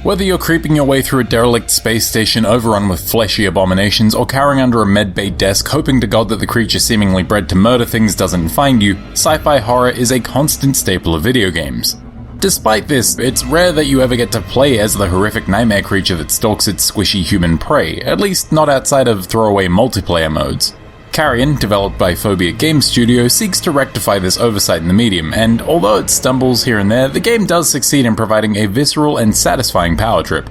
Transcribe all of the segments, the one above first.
Whether you're creeping your way through a derelict space station overrun with fleshy abominations or cowering under a medbay desk hoping to God that the creature seemingly bred to murder things doesn't find you, sci-fi horror is a constant staple of video games. Despite this, it's rare that you ever get to play as the horrific nightmare creature that stalks its squishy human prey, at least not outside of throwaway multiplayer modes. Carrion, developed by Phobia Game Studio, seeks to rectify this oversight in the medium, and although it stumbles here and there, the game does succeed in providing a visceral and satisfying power trip.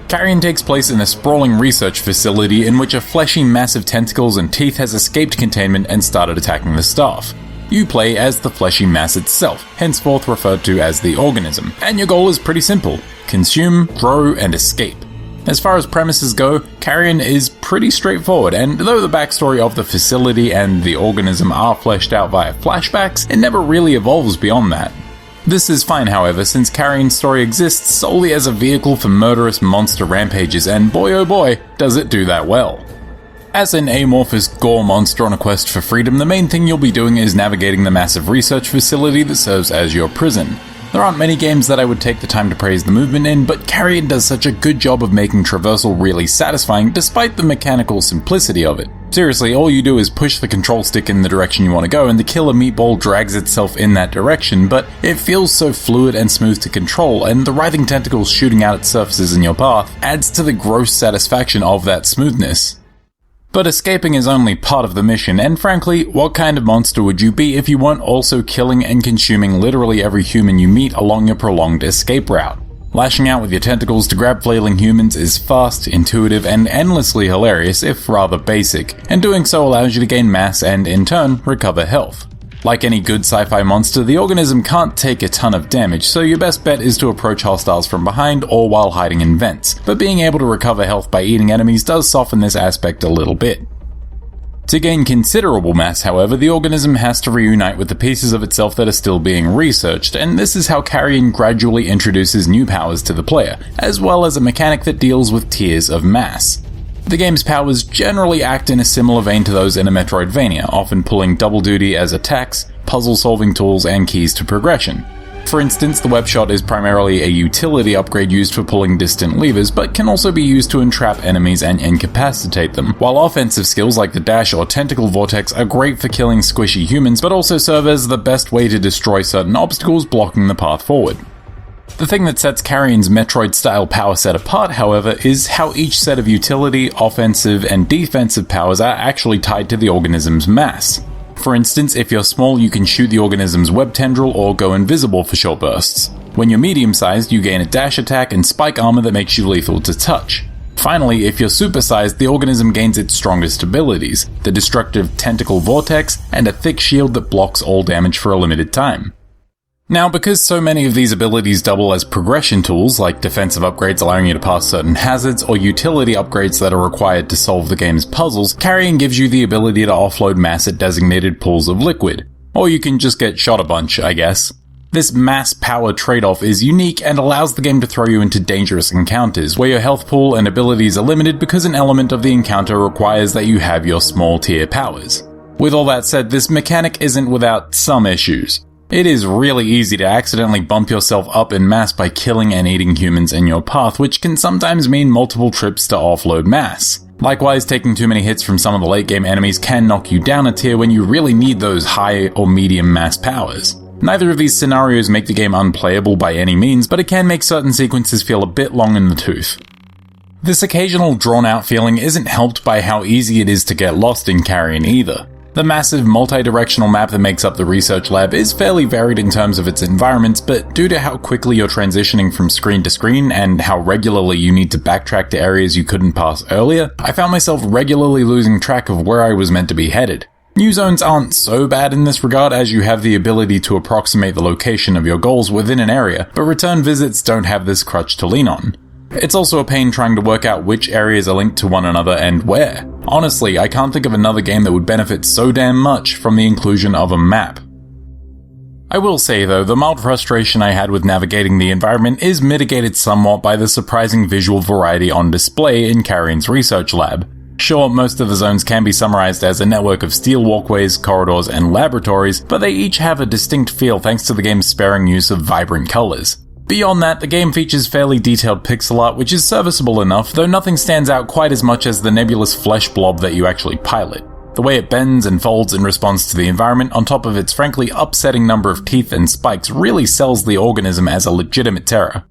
Carrion takes place in a sprawling research facility in which a fleshy mass of tentacles and teeth has escaped containment and started attacking the staff. You play as the fleshy mass itself, henceforth referred to as the organism, and your goal is pretty simple: consume, grow, and escape. As far as premises go, Carrion is pretty straightforward, and though the backstory of the facility and the organism are fleshed out via flashbacks, it never really evolves beyond that. This is fine, however, since Carrion's story exists solely as a vehicle for murderous monster rampages, and boy oh boy, does it do that well. As an amorphous gore monster on a quest for freedom, the main thing you'll be doing is navigating the massive research facility that serves as your prison. There aren't many games that I would take the time to praise the movement in, but Carrion does such a good job of making traversal really satisfying despite the mechanical simplicity of it. Seriously, all you do is push the control stick in the direction you want to go and the killer meatball drags itself in that direction, but it feels so fluid and smooth to control, and the writhing tentacles shooting out at surfaces in your path adds to the gross satisfaction of that smoothness. But escaping is only part of the mission, and frankly, what kind of monster would you be if you weren't also killing and consuming literally every human you meet along your prolonged escape route? Lashing out with your tentacles to grab flailing humans is fast, intuitive, and endlessly hilarious, if rather basic, and doing so allows you to gain mass and, in turn, recover health. Like any good sci-fi monster, the organism can't take a ton of damage, so your best bet is to approach hostiles from behind or while hiding in vents, but being able to recover health by eating enemies does soften this aspect a little bit. To gain considerable mass, however, the organism has to reunite with the pieces of itself that are still being researched, and this is how Carrion gradually introduces new powers to the player, as well as a mechanic that deals with tiers of mass. The game's powers generally act in a similar vein to those in a Metroid-vania, often pulling double duty as attacks, puzzle-solving tools, and keys to progression. For instance, the web shot is primarily a utility upgrade used for pulling distant levers, but can also be used to entrap enemies and incapacitate them, while offensive skills like the dash or tentacle vortex are great for killing squishy humans, but also serve as the best way to destroy certain obstacles blocking the path forward. The thing that sets Carrion's Metroid-style power set apart, however, is how each set of utility, offensive, and defensive powers are actually tied to the organism's mass. For instance, if you're small, you can shoot the organism's web tendril or go invisible for short bursts. When you're medium-sized, you gain a dash attack and spike armor that makes you lethal to touch. Finally, if you're supersized, the organism gains its strongest abilities, the destructive tentacle vortex, and a thick shield that blocks all damage for a limited time. Now, because so many of these abilities double as progression tools, like defensive upgrades allowing you to pass certain hazards, or utility upgrades that are required to solve the game's puzzles, Carrion gives you the ability to offload mass at designated pools of liquid. Or you can just get shot a bunch, I guess. This mass-power trade-off is unique and allows the game to throw you into dangerous encounters, where your health pool and abilities are limited because an element of the encounter requires that you have your small-tier powers. With all that said, this mechanic isn't without some issues. It is really easy to accidentally bump yourself up in mass by killing and eating humans in your path, which can sometimes mean multiple trips to offload mass. Likewise, taking too many hits from some of the late game enemies can knock you down a tier when you really need those high or medium mass powers. Neither of these scenarios make the game unplayable by any means, but it can make certain sequences feel a bit long in the tooth. This occasional drawn-out feeling isn't helped by how easy it is to get lost in Carrion either. The massive multi-directional map that makes up the research lab is fairly varied in terms of its environments, but due to how quickly you're transitioning from screen to screen and how regularly you need to backtrack to areas you couldn't pass earlier, I found myself regularly losing track of where I was meant to be headed. New zones aren't so bad in this regard, as you have the ability to approximate the location of your goals within an area, but return visits don't have this crutch to lean on. It's also a pain trying to work out which areas are linked to one another and where. Honestly, I can't think of another game that would benefit so damn much from the inclusion of a map. I will say though, the mild frustration I had with navigating the environment is mitigated somewhat by the surprising visual variety on display in Carrion's research lab. Sure, most of the zones can be summarized as a network of steel walkways, corridors, and laboratories, but they each have a distinct feel thanks to the game's sparing use of vibrant colors. Beyond that, the game features fairly detailed pixel art, which is serviceable enough, though nothing stands out quite as much as the nebulous flesh blob that you actually pilot. The way it bends and folds in response to the environment, on top of its frankly upsetting number of teeth and spikes, really sells the organism as a legitimate terror.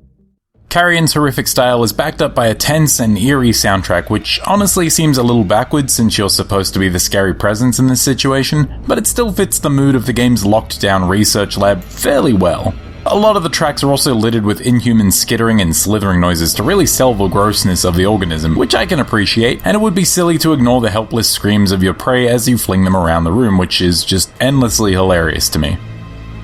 Carrion's horrific style is backed up by a tense and eerie soundtrack, which honestly seems a little backwards since you're supposed to be the scary presence in this situation, but it still fits the mood of the game's locked down research lab fairly well. A lot of the tracks are also littered with inhuman skittering and slithering noises to really sell the grossness of the organism, which I can appreciate, and it would be silly to ignore the helpless screams of your prey as you fling them around the room, which is just endlessly hilarious to me.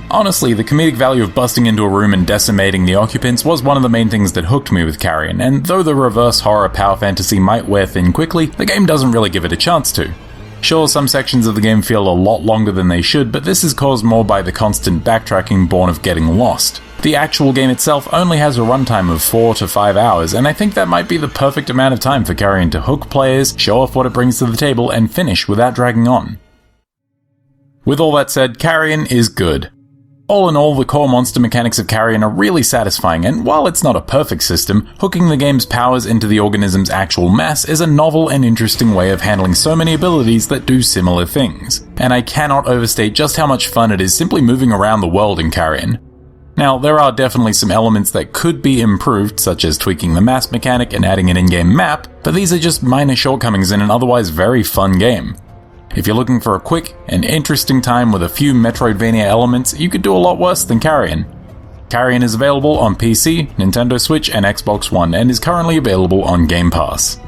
Honestly, the comedic value of busting into a room and decimating the occupants was one of the main things that hooked me with Carrion, and though the reverse horror power fantasy might wear thin quickly, the game doesn't really give it a chance to. Sure, some sections of the game feel a lot longer than they should, but this is caused more by the constant backtracking born of getting lost. The actual game itself only has a runtime of 4 to 5 hours, and I think that might be the perfect amount of time for Carrion to hook players, show off what it brings to the table, and finish without dragging on. With all that said, Carrion is good. All in all, the core monster mechanics of Carrion are really satisfying, and while it's not a perfect system, hooking the game's powers into the organism's actual mass is a novel and interesting way of handling so many abilities that do similar things. And I cannot overstate just how much fun it is simply moving around the world in Carrion. Now, there are definitely some elements that could be improved, such as tweaking the mass mechanic and adding an in-game map, but these are just minor shortcomings in an otherwise very fun game. If you're looking for a quick and interesting time with a few Metroid-vania elements, you could do a lot worse than Carrion. Carrion is available on PC, Nintendo Switch, and Xbox One, and is currently available on Game Pass.